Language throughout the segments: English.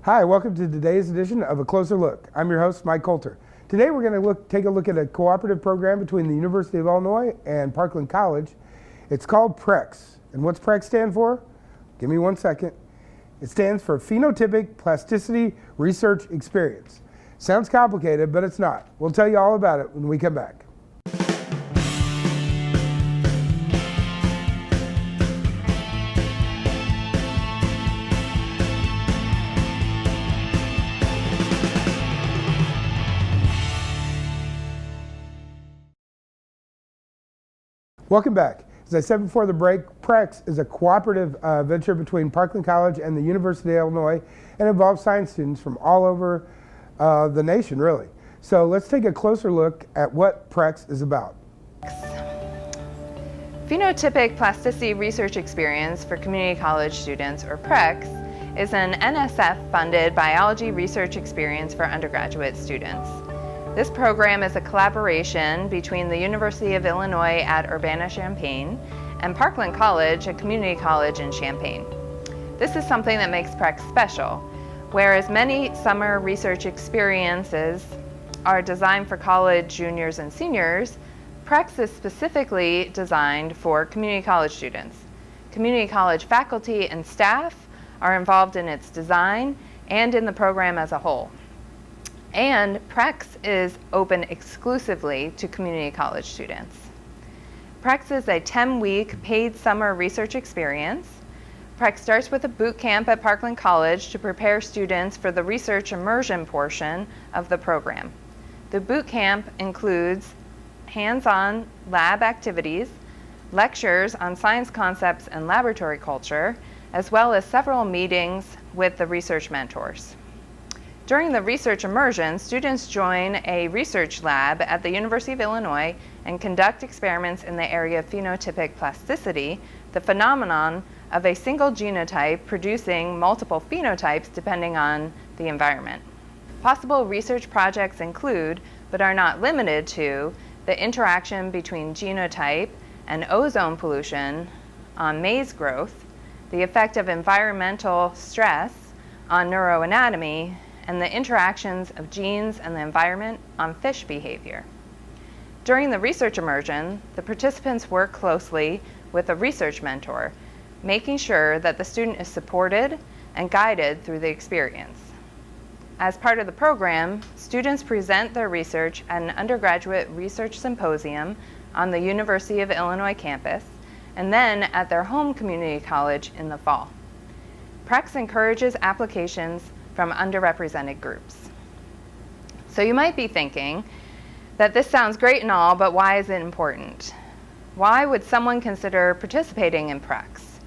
Hi, welcome to today's edition of A Closer Look. I'm your host, Mike Coulter. Today we're going to take a look at a cooperative program between the University of Illinois and Parkland College. It's called PRECS. And what's PRECS stand for? Give me 1 second. It stands for Phenotypic Plasticity Research Experience. Sounds complicated, but it's not. We'll tell you all about it when we come back. Welcome back. As I said before the break, PRECS is a cooperative venture between Parkland College and the University of Illinois and involves science students from all over the nation, really. So let's take a closer look at what PRECS is about. Phenotypic Plasticity Research Experience for Community College Students, or PRECS, is an NSF-funded biology research experience for undergraduate students. This program is a collaboration between the University of Illinois at Urbana-Champaign and Parkland College, a community college in Champaign. This is something that makes PRECS special. Whereas many summer research experiences are designed for college juniors and seniors, PRECS is specifically designed for community college students. Community college faculty and staff are involved in its design and in the program as a whole. And PRECS is open exclusively to community college students. PRECS is a 10-week paid summer research experience. PRECS starts with a boot camp at Parkland College to prepare students for the research immersion portion of the program. The boot camp includes hands-on lab activities, lectures on science concepts and laboratory culture, as well as several meetings with the research mentors. During the research immersion, students join a research lab at the University of Illinois and conduct experiments in the area of phenotypic plasticity, the phenomenon of a single genotype producing multiple phenotypes depending on the environment. Possible research projects include, but are not limited to, the interaction between genotype and ozone pollution on maize growth, the effect of environmental stress on neuroanatomy, and the interactions of genes and the environment on fish behavior. During the research immersion, the participants work closely with a research mentor, making sure that the student is supported and guided through the experience. As part of the program, students present their research at an undergraduate research symposium on the University of Illinois campus, and then at their home community college in the fall. PRECS encourages applications from underrepresented groups. So you might be thinking that this sounds great and all, but why is it important? Why would someone consider participating in PRECS?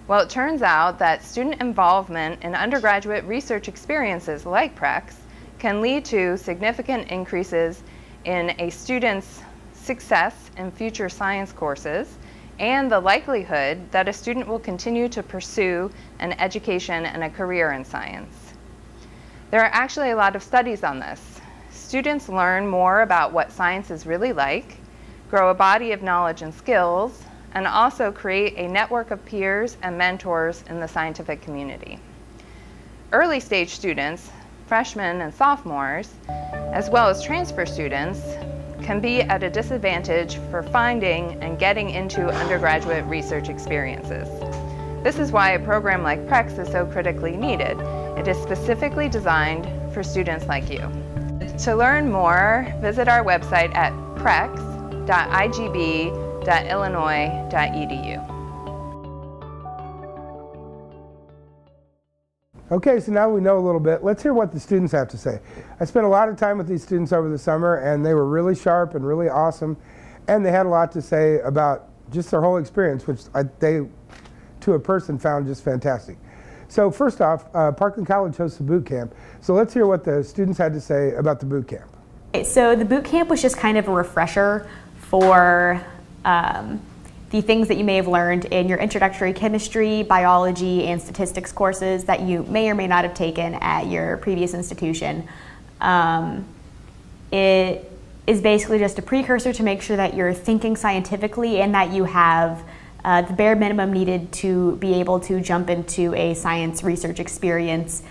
Well, it turns out that student involvement in undergraduate research experiences like PRECS can lead to significant increases in a student's success in future science courses and the likelihood that a student will continue to pursue an education and a career in science. There are actually a lot of studies on this. Students learn more about what science is really like, grow a body of knowledge and skills, and also create a network of peers and mentors in the scientific community. Early stage students, freshmen and sophomores, as well as transfer students, can be at a disadvantage for finding and getting into undergraduate research experiences. This is why a program like PRECS is so critically needed. It is specifically designed for students like you. To learn more, visit our website at precs.igb.illinois.edu. Okay, so now we know a little bit. Let's hear what the students have to say. I spent a lot of time with these students over the summer, and they were really sharp and really awesome, and they had a lot to say about just their whole experience, which they, to a person, found just fantastic. So first off, Parkland College hosts a boot camp. So let's hear what the students had to say about the boot camp. So the boot camp was just kind of a refresher for the things that you may have learned in your introductory chemistry, biology, and statistics courses that you may or may not have taken at your previous institution. It is basically just a precursor to make sure that you're thinking scientifically and that you have the bare minimum needed to be able to jump into a science research experience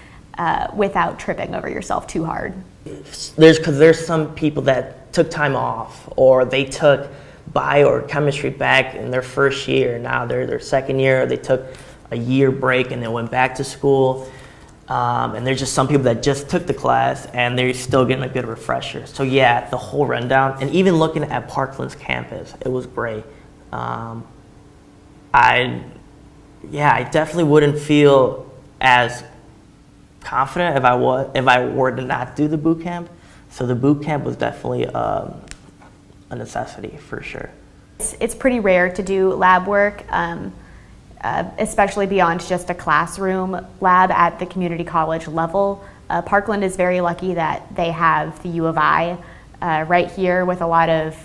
without tripping over yourself too hard. Because there's some people that took time off, or they took bio or chemistry back in their first year. Now they're their second year, or they took a year break and then went back to school. And there's just some people that just took the class and they're still getting a good refresher. So yeah, the whole rundown, and even looking at Parkland's campus, it was great. I definitely wouldn't feel as confident if I were to not do the boot camp. So the boot camp was definitely a necessity for sure. It's pretty rare to do lab work, especially beyond just a classroom lab at the community college level. Parkland is very lucky that they have the U of I right here with a lot of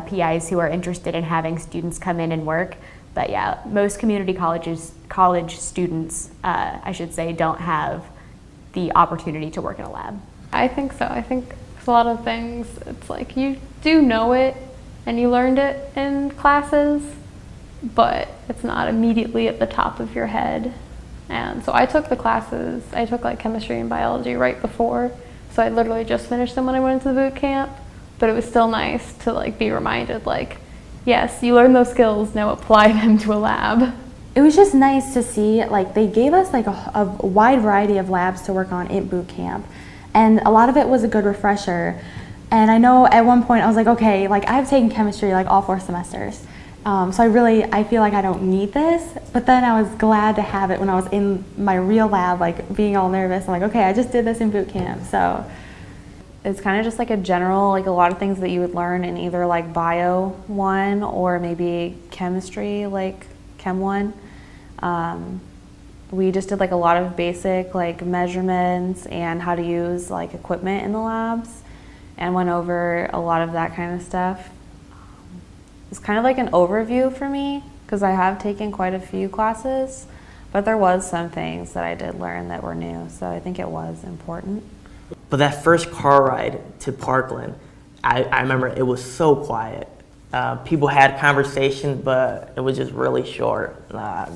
PIs who are interested in having students come in and work. But yeah, most community college students, I should say, don't have the opportunity to work in a lab. I think so. I think a lot of things, it's like you do know it and you learned it in classes, but it's not immediately at the top of your head. And so I took the classes, I took like chemistry and biology right before, so I literally just finished them when I went into the boot camp, but it was still nice to like be reminded, like, yes, you learned those skills, now apply them to a lab. It was just nice to see, like, they gave us like a wide variety of labs to work on in boot camp, and a lot of it was a good refresher. And I know at one point I was like, okay, like I've taken chemistry like all 4 semesters, so I feel like I don't need this. But then I was glad to have it when I was in my real lab, like being all nervous. I'm like, okay, I just did this in boot camp, so. It's kind of just like a general, like a lot of things that you would learn in either like bio 1 or maybe chemistry, like chem 1. We just did like a lot of basic like measurements and how to use like equipment in the labs, and went over a lot of that kind of stuff. It's kind of like an overview for me because I have taken quite a few classes, but there was some things that I did learn that were new, so I think it was important. But that first car ride to Parkland, I remember it was so quiet. People had conversation, but it was just really short.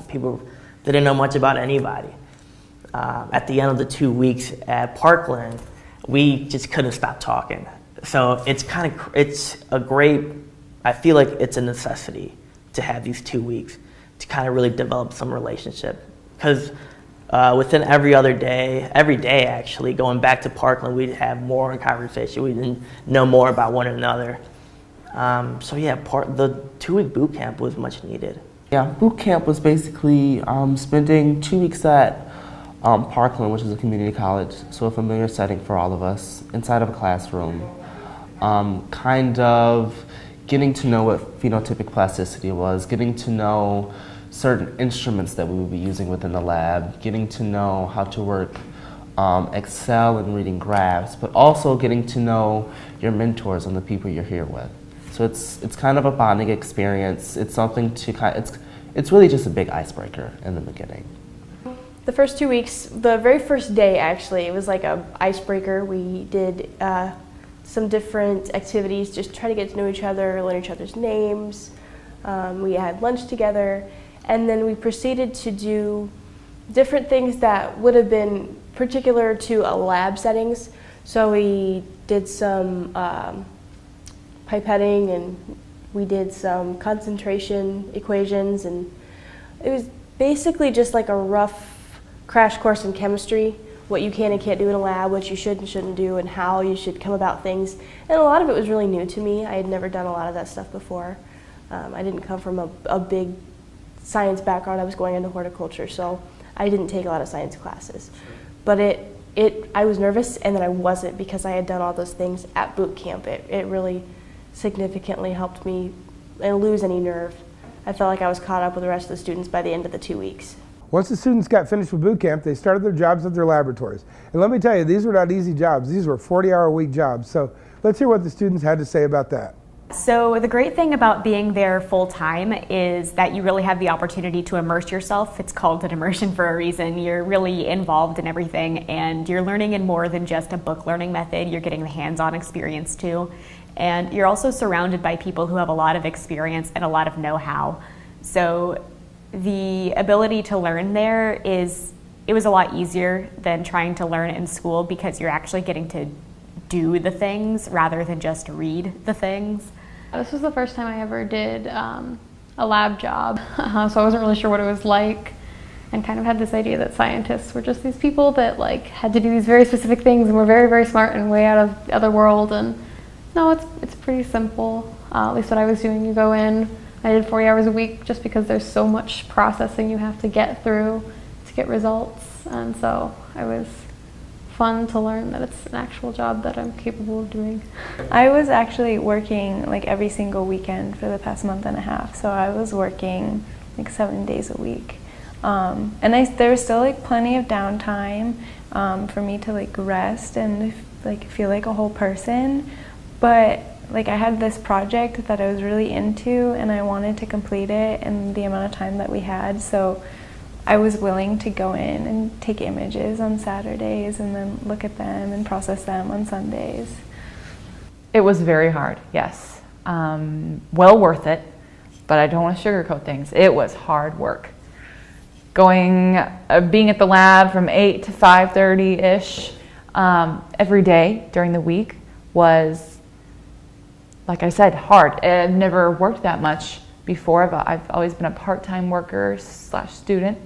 People didn't know much about anybody. At the end of the 2 weeks at Parkland, we just couldn't stop talking. So it's a great, I feel like it's a necessity to have these 2 weeks to kind of really develop some relationship. Because within every day actually, going back to Parkland, we'd have more in conversation. We didn't know more about one another. So yeah, the 2-week boot camp was much needed. Yeah, boot camp was basically spending 2 weeks at Parkland, which is a community college, so a familiar setting for all of us, inside of a classroom. Kind of getting to know what phenotypic plasticity was, getting to know certain instruments that we would be using within the lab, getting to know how to work Excel and reading graphs, but also getting to know your mentors and the people you're here with. So it's kind of a bonding experience. It's something to it's really just a big icebreaker in the beginning. The first 2 weeks, the very first day actually, it was like a icebreaker. We did some different activities, just try to get to know each other, learn each other's names. We had lunch together, and then we proceeded to do different things that would have been particular to a lab settings. So we did some pipetting, and we did some concentration equations, and it was basically just like a rough crash course in chemistry, what you can and can't do in a lab, what you should and shouldn't do, and how you should come about things. And a lot of it was really new to me. I had never done a lot of that stuff before. I didn't come from a big science background. I was going into horticulture, so I didn't take a lot of science classes. But I was nervous, and then I wasn't, because I had done all those things at boot camp. It really significantly helped me lose any nerve. I felt like I was caught up with the rest of the students by the end of the 2 weeks. Once the students got finished with boot camp, they started their jobs at their laboratories. And let me tell you, these were not easy jobs. These were 40-hour-a-week jobs. So let's hear what the students had to say about that. So the great thing about being there full-time is that you really have the opportunity to immerse yourself. It's called an immersion for a reason. You're really involved in everything, and you're learning in more than just a book learning method. You're getting the hands-on experience too. And you're also surrounded by people who have a lot of experience and a lot of know-how. So the ability to learn there is it was a lot easier than trying to learn it in school because you're actually getting to do the things rather than just read the things. This was the first time I ever did a lab job, so I wasn't really sure what it was like, and kind of had this idea that scientists were just these people that like had to do these very specific things and were very, very smart and way out of the other world. And no, it's pretty simple. At least what I was doing, you go in, I did 40 hours a week just because there's so much processing you have to get through to get results. And so it was fun to learn that it's an actual job that I'm capable of doing. I was actually working like every single weekend for the past month and a half. So I was working like 7 days a week. And there was still like plenty of downtime for me to like rest and like feel like a whole person. But like I had this project that I was really into and I wanted to complete it in the amount of time that we had. So I was willing to go in and take images on Saturdays and then look at them and process them on Sundays. It was very hard, yes. Well worth it, but I don't want to sugarcoat things. It was hard work. Being at the lab from 8 to 5:30-ish every day during the week was, like I said, hard. I've never worked that much before, but I've always been a part-time worker / student.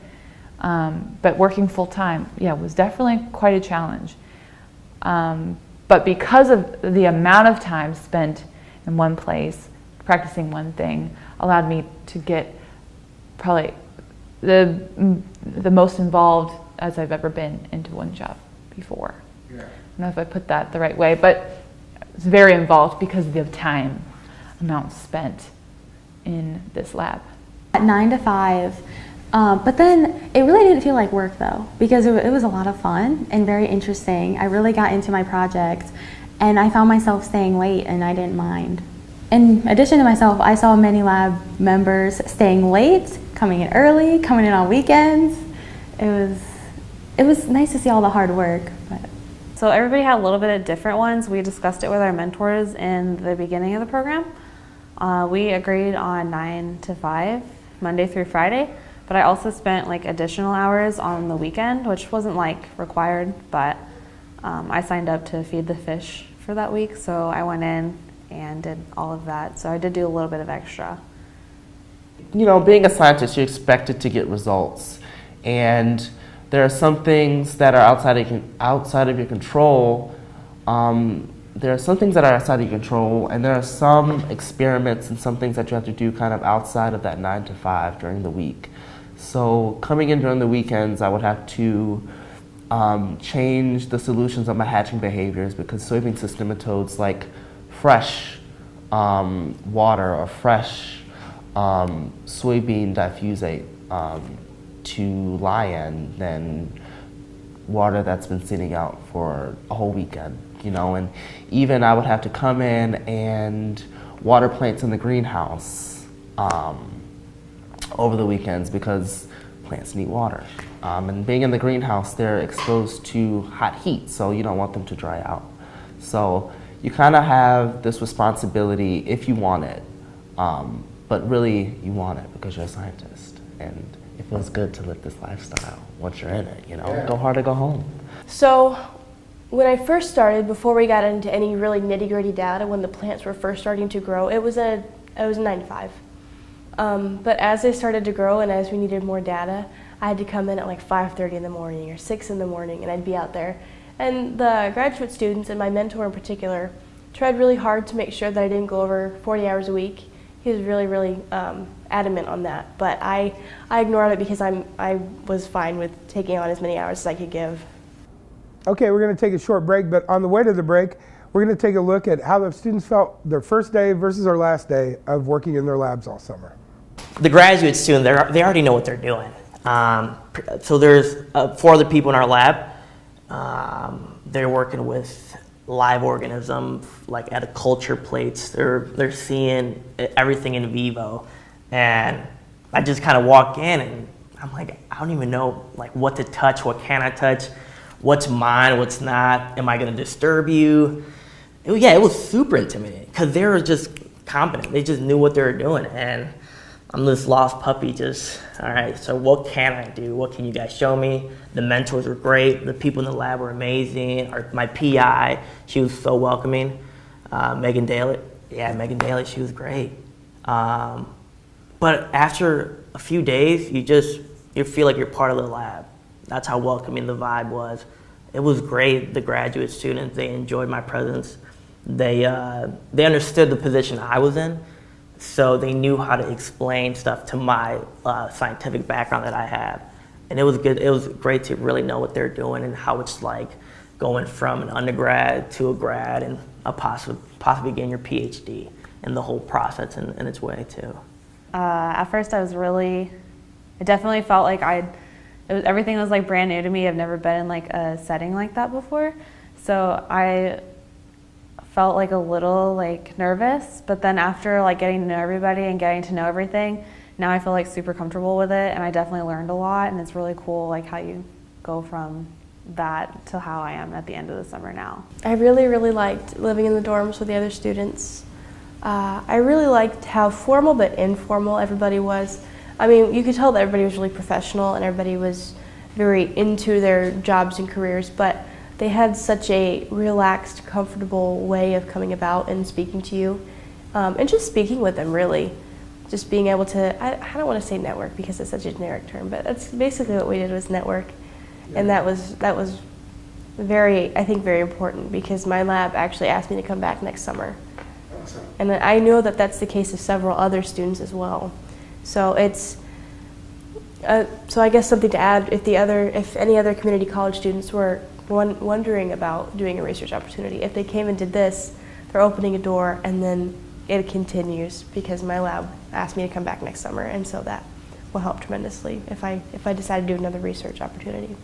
But working full-time, was definitely quite a challenge. But because of the amount of time spent in one place, practicing one thing, allowed me to get probably the most involved as I've ever been into one job before. I don't know if I put that the right way, but it's very involved because of the time amount spent in this lab. At 9 to 5, but then it really didn't feel like work though, because it was a lot of fun and very interesting. I really got into my project and I found myself staying late and I didn't mind. In addition to myself, I saw many lab members staying late, coming in early, coming in on weekends. It was nice to see all the hard work. But. So everybody had a little bit of different ones. We discussed it with our mentors in the beginning of the program. We agreed on 9 to 5, Monday through Friday, but I also spent like additional hours on the weekend, which wasn't like required, but I signed up to feed the fish for that week, so I went in and did all of that. So I did do a little bit of extra. You know, being a scientist, you're expected to get results, and there are some things that are outside of your control. There are some things that are outside of your control, and there are some experiments and some things that you have to do kind of outside of that 9 to 5 during the week. So coming in during the weekends, I would have to change the solutions of my hatching behaviors because soybean cyst nematodes like fresh water or fresh soybean diffusate to lie in than water that's been sitting out for a whole weekend, you know. And even I would have to come in and water plants in the greenhouse over the weekends because plants need water. And being in the greenhouse, they're exposed to hot heat, so you don't want them to dry out. So you kind of have this responsibility if you want it, but really you want it because you're a scientist, and it feels good to live this lifestyle once you're in it, you know. Go hard or go home. So when I first started, before we got into any really nitty-gritty data, when the plants were first starting to grow, it was a 9 to 5. But as they started to grow and as we needed more data, I had to come in at like 5:30 in the morning or 6 in the morning, and I'd be out there. And the graduate students, and my mentor in particular, tried really hard to make sure that I didn't go over 40 hours a week. He was really, really adamant on that. But I ignored it because I was fine with taking on as many hours as I could give. Okay, we're going to take a short break, but on the way to the break, we're going to take a look at how the students felt their first day versus their last day of working in their labs all summer. The graduate student, they already know what they're doing. So there's 4 other people in our lab. They're working with live organisms, like at a culture plates. They're seeing everything in vivo, and I just kind of walk in and I'm like, I don't even know like what to touch, what can I touch, what's mine, what's not. Am I going to disturb you? It was super intimidating because they were just competent. They just knew what they were doing, and I'm this lost puppy just, all right, so what can I do? What can you guys show me? The mentors were great. The people in the lab were amazing. My PI, she was so welcoming. Megan Daly, she was great. But after a few days, you feel like you're part of the lab. That's how welcoming the vibe was. It was great. The graduate students, they enjoyed my presence. They understood the position I was in, so they knew how to explain stuff to my scientific background that I have. And it was good. It was great to really know what they're doing and how it's like going from an undergrad to a grad and possibly getting your PhD, and the whole process in its way too. At first I definitely felt like everything was like brand new to me. I've never been in like a setting like that before. So I felt like a little like nervous, but then after like getting to know everybody and getting to know everything, now I feel like super comfortable with it, and I definitely learned a lot, and it's really cool like how you go from that to how I am at the end of the summer now. I really, really liked living in the dorms with the other students. I really liked how formal but informal everybody was. I mean, you could tell that everybody was really professional and everybody was very into their jobs and careers, but they had such a relaxed, comfortable way of coming about and speaking to you, and just speaking with them, really. Just being able to, I don't want to say network because it's such a generic term, but that's basically what we did, was network. Yeah. And that was very, I think, very important, because my lab actually asked me to come back next summer. Awesome. And I know that that's the case of several other students as well. So it's, so I guess something to add, if any other community college students were wondering about doing a research opportunity, if they came and did this, they're opening a door, and then it continues, because my lab asked me to come back next summer, and so that will help tremendously if I decide to do another research opportunity.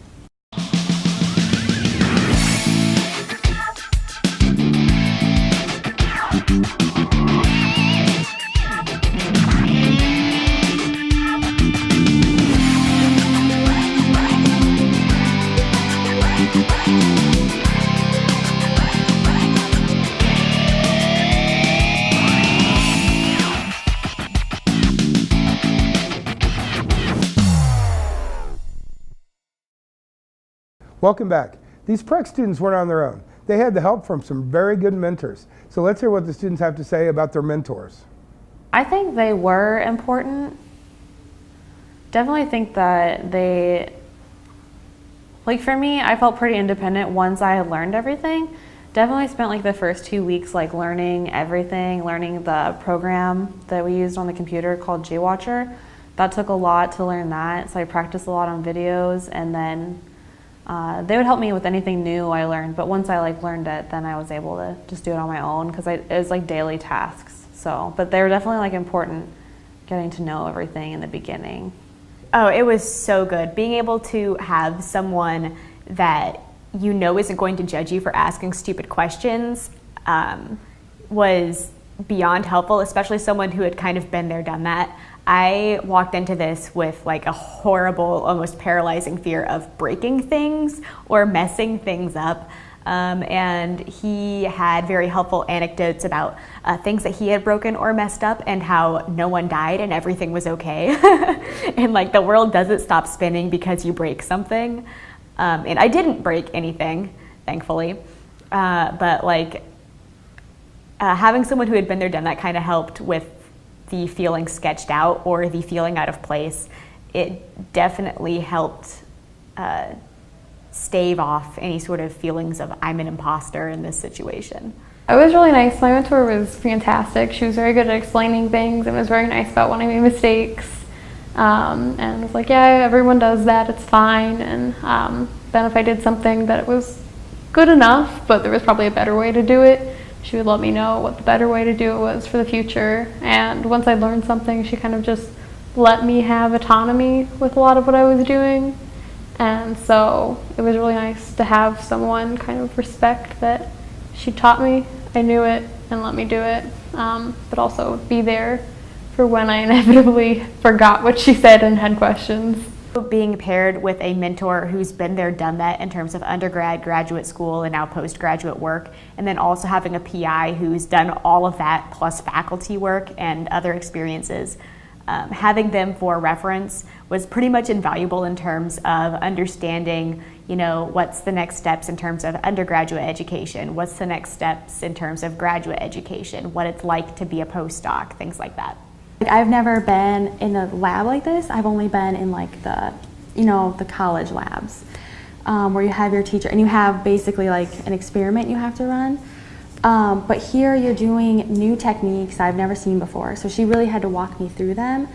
Welcome back. These PRECS students weren't on their own. They had the help from some very good mentors. So let's hear what the students have to say about their mentors. I think they were important. Definitely think that like for me, I felt pretty independent once I had learned everything. Definitely spent like the first 2 weeks like learning everything, learning the program that we used on the computer called JWatcher. That took a lot to learn that, so I practiced a lot on videos, and then they would help me with anything new I learned, but once I like learned it, then I was able to just do it on my own, because it was like daily tasks. So, but they were definitely like important, getting to know everything in the beginning. Oh, it was so good. Being able to have someone that you know isn't going to judge you for asking stupid questions was beyond helpful, especially someone who had kind of been there, done that. I walked into this with like a horrible, almost paralyzing fear of breaking things or messing things up. And he had very helpful anecdotes about things that he had broken or messed up, and how no one died and everything was okay. And like the world doesn't stop spinning because you break something. And I didn't break anything, thankfully. But like having someone who had been there, done that kind of helped with the feeling sketched out or the feeling out of place. It definitely helped stave off any sort of feelings of I'm an imposter in this situation. It was really nice. My mentor was fantastic. She was very good at explaining things and was very nice about when I made mistakes. And was like, yeah, everyone does that, it's fine. And then if I did something that it was good enough, but there was probably a better way to do it, she would let me know what the better way to do it was for the future. And once I learned something, she kind of just let me have autonomy with a lot of what I was doing. And so it was really nice to have someone kind of respect that she taught me, I knew it, and let me do it, but also be there for when I inevitably forgot what she said and had questions. Being paired with a mentor who's been there, done that in terms of undergrad, graduate school, and now postgraduate work, and then also having a PI who's done all of that plus faculty work and other experiences, having them for reference was pretty much invaluable in terms of understanding, what's the next steps in terms of undergraduate education, what's the next steps in terms of graduate education, what it's like to be a postdoc, things like that. I've never been in a lab like this. I've only been in the college labs where you have your teacher and you have basically like an experiment you have to run. But here you're doing new techniques I've never seen before. So she really had to walk me through them.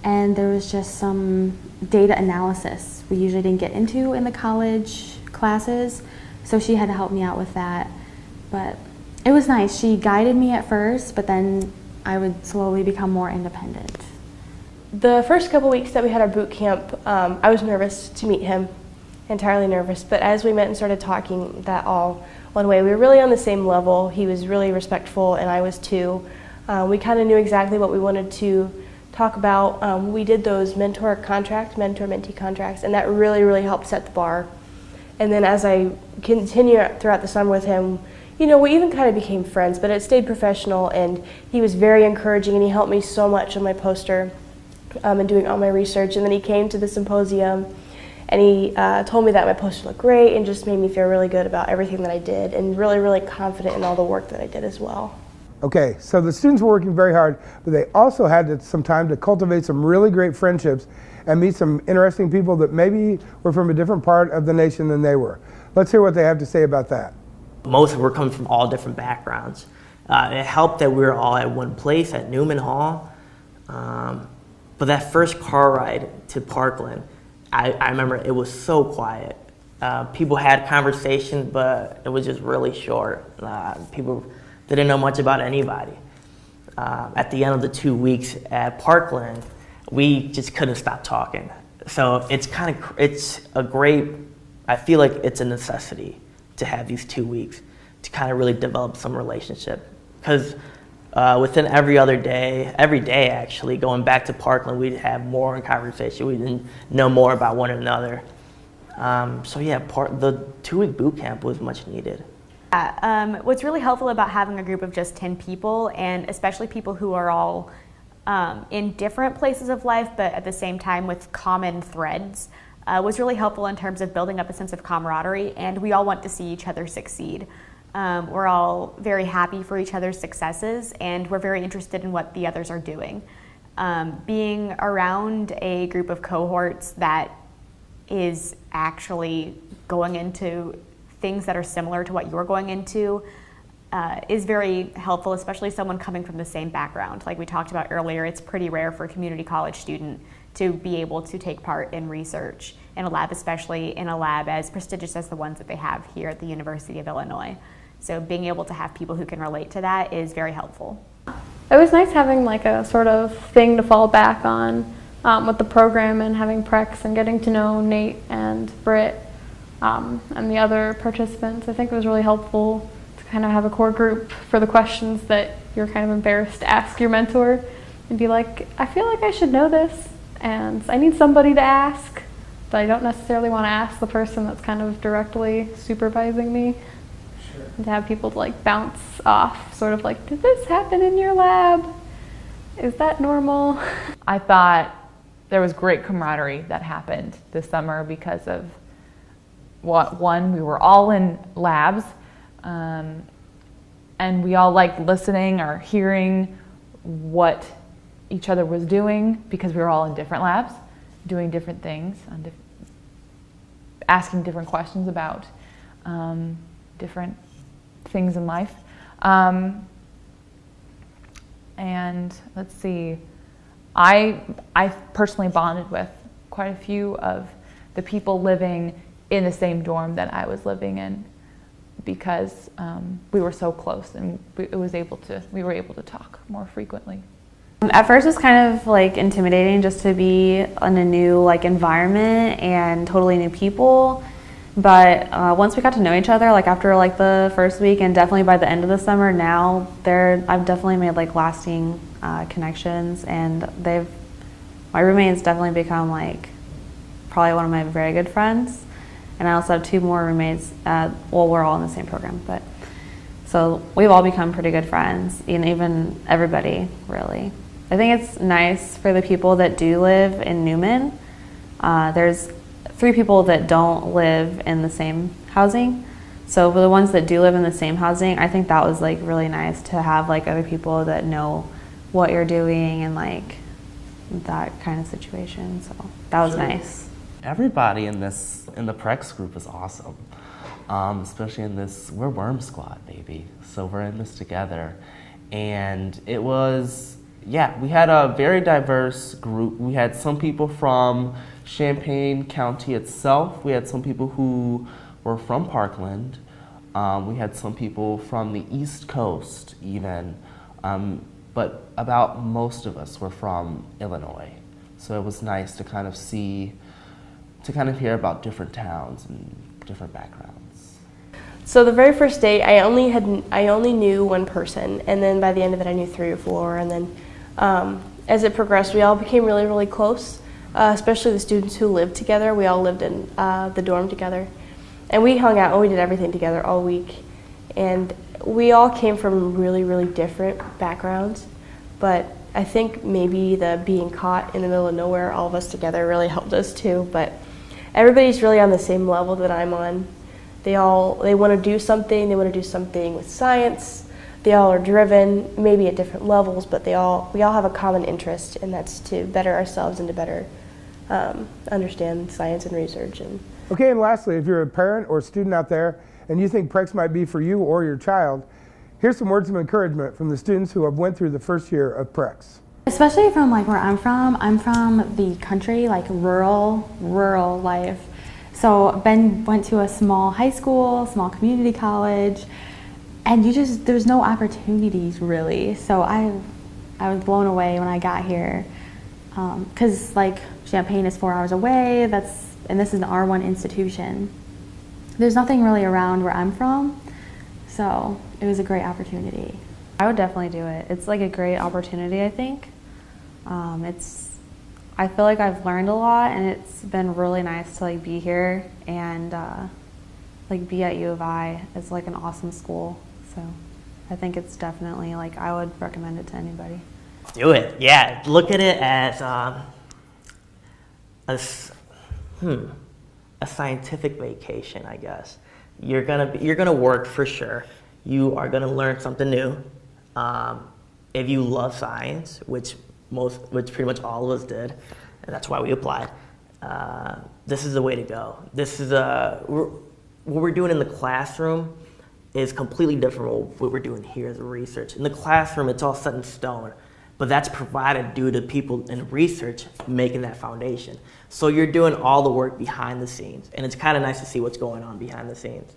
And there was just some data analysis we usually didn't get into in the college classes. So she had to help me out with that. But it was nice. She guided me at first, but then I would slowly become more independent. The first couple weeks that we had our boot camp, I was nervous to meet him, entirely nervous. But as we met and started talking, that all went away. We were really on the same level. He was really respectful, and I was too. We kind of knew exactly what we wanted to talk about. We did those mentor-mentee contracts, and that really, really helped set the bar. And then as I continue throughout the summer with him, we even kind of became friends, but it stayed professional, and he was very encouraging, and he helped me so much on my poster and doing all my research. And then he came to the symposium, and he told me that my poster looked great and just made me feel really good about everything that I did and really, really confident in all the work that I did as well. Okay, so the students were working very hard, but they also had some time to cultivate some really great friendships and meet some interesting people that maybe were from a different part of the nation than they were. Let's hear what they have to say about that. Most were coming from all different backgrounds. It helped that we were all at one place at Newman Hall. But that first car ride to Parkland, I remember it was so quiet. People had conversation, but it was just really short. People didn't know much about anybody. At the end of the 2 weeks at Parkland, we just couldn't stop talking. So I feel like it's a necessity to have these 2 weeks to kind of really develop some relationship. Because within every day actually, going back to Parkland, we'd have more in conversation. We didn't know more about one another. The 2-week boot camp was much needed. What's really helpful about having a group of just 10 people, and especially people who are all in different places of life, but at the same time with common threads, was really helpful in terms of building up a sense of camaraderie, and we all want to see each other succeed. We're all very happy for each other's successes, and we're very interested in what the others are doing. Being around a group of cohorts that is actually going into things that are similar to what you're going into is very helpful, especially someone coming from the same background. Like we talked about earlier, it's pretty rare for a community college student to be able to take part in research in a lab, especially in a lab as prestigious as the ones that they have here at the University of Illinois. So being able to have people who can relate to that is very helpful. It was nice having like a sort of thing to fall back on with the program and having PRECS and getting to know Nate and Britt and the other participants. I think it was really helpful to kind of have a core group for the questions that you're kind of embarrassed to ask your mentor and be like, I feel like I should know this and I need somebody to ask, but I don't necessarily want to ask the person that's kind of directly supervising me. Sure. And to have people to like bounce off, sort of like, did this happen in your lab? Is that normal? I thought there was great camaraderie that happened this summer because of one, we were all in labs, and we all liked listening or hearing what each other was doing because we were all in different labs, doing different things, asking different questions about different things in life. And let's see, I personally bonded with quite a few of the people living in the same dorm that I was living in because we were so close and we were able to talk more frequently. At first it was kind of like intimidating just to be in a new like environment and totally new people. But once we got to know each other, like after like the first week and definitely by the end of the summer, now I've definitely made like lasting connections, and my roommate's definitely become like probably one of my very good friends. And I also have 2 more roommates. We're all in the same program, but so we've all become pretty good friends, and even everybody really. I think it's nice for the people that do live in Newman. There's 3 people that don't live in the same housing. So for the ones that do live in the same housing, I think that was like really nice to have like other people that know what you're doing and like that kind of situation. So that was nice. Everybody in the PRECS group is awesome, especially in this, we're Worm Squad, baby. So we're in this together. And it was, yeah, we had a very diverse group. We had some people from Champaign County itself. We had some people who were from Parkland. We had some people from the East Coast even. But about most of us were from Illinois. So it was nice to kind of hear about different towns and different backgrounds. So the very first day, I only knew one person, and then by the end of it, I knew 3 or 4. And then as it progressed, we all became really, really close, especially the students who lived together. We all lived in the dorm together, and we hung out and we did everything together all week. And we all came from really, really different backgrounds, but I think maybe the being caught in the middle of nowhere, all of us together, really helped us too. But everybody's really on the same level that I'm on. They want to do something. They want to do something with science. They all are driven, maybe at different levels, but we all have a common interest, and that's to better ourselves and to better understand science and research. Okay, and lastly, if you're a parent or student out there and you think PRECS might be for you or your child, here's some words of encouragement from the students who have went through the first year of PRECS. Especially from like where I'm from the country, like rural life. So Ben went to a small high school, small community college, and there's no opportunities really. So I was blown away when I got here, because like Champaign is 4 hours away, and this is an R1 institution. There's nothing really around where I'm from, so it was a great opportunity. I would definitely do it. It's like a great opportunity, I think. I feel like I've learned a lot, and it's been really nice to like be here and like be at U of I. It's like an awesome school, so I think it's definitely like I would recommend it to anybody. Do it, yeah. Look at it as a scientific vacation, I guess. You're gonna work for sure. You are gonna learn something new. If you love science, which pretty much all of us did, and that's why we applied. This is the way to go. This is what we're doing in the classroom is completely different from what we're doing here as research. In the classroom, it's all set in stone, but that's provided due to people in research making that foundation. So you're doing all the work behind the scenes, and it's kind of nice to see what's going on behind the scenes.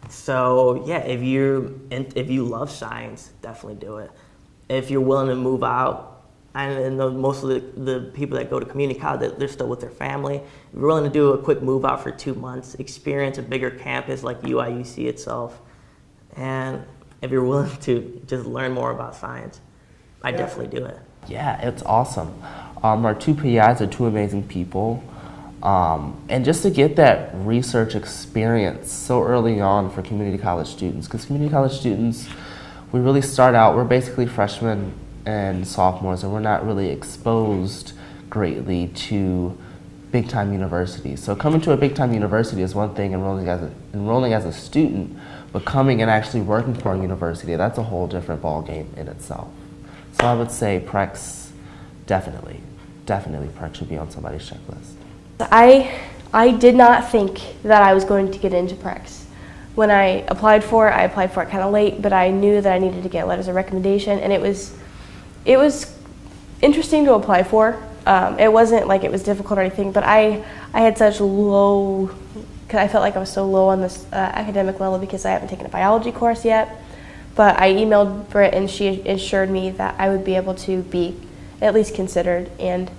So yeah, if you love science, definitely do it. If you're willing to move out, I know most of the people that go to community college, they're still with their family. If you're willing to do a quick move out for 2 months, experience a bigger campus like UIUC itself, and if you're willing to just learn more about science, I definitely do it. Yeah, it's awesome. Our 2 PIs are 2 amazing people. And just to get that research experience so early on for community college students, because community college students, we really start out, we're basically freshmen and sophomores, and we're not really exposed greatly to big-time universities. So coming to a big-time university is one thing, enrolling as a student, but coming and actually working for a university, that's a whole different ballgame in itself. So I would say PRECS, definitely PRECS should be on somebody's checklist. I did not think that I was going to get into PRECS. When I applied for it kind of late, but I knew that I needed to get letters of recommendation, and it was interesting to apply for. It wasn't like it was difficult or anything, but I had such low, because I felt like I was so low on this academic level because I haven't taken a biology course yet. But I emailed Britt, and she assured me that I would be able to be at least considered. And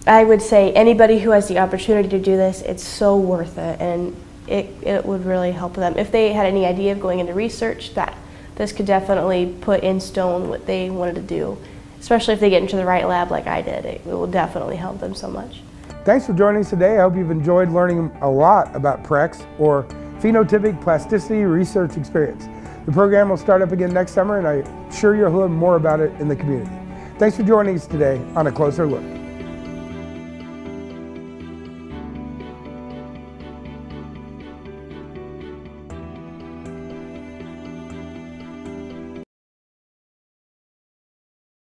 I would say anybody who has the opportunity to do this, it's so worth it, and it would really help them. If they had any idea of going into research, that this could definitely put in stone what they wanted to do, especially if they get into the right lab like I did. It will definitely help them so much. Thanks for joining us today. I hope you've enjoyed learning a lot about PRECS, or Phenotypic Plasticity Research Experience. The program will start up again next summer, and I'm sure you'll learn more about it in the community. Thanks for joining us today on A Closer Look.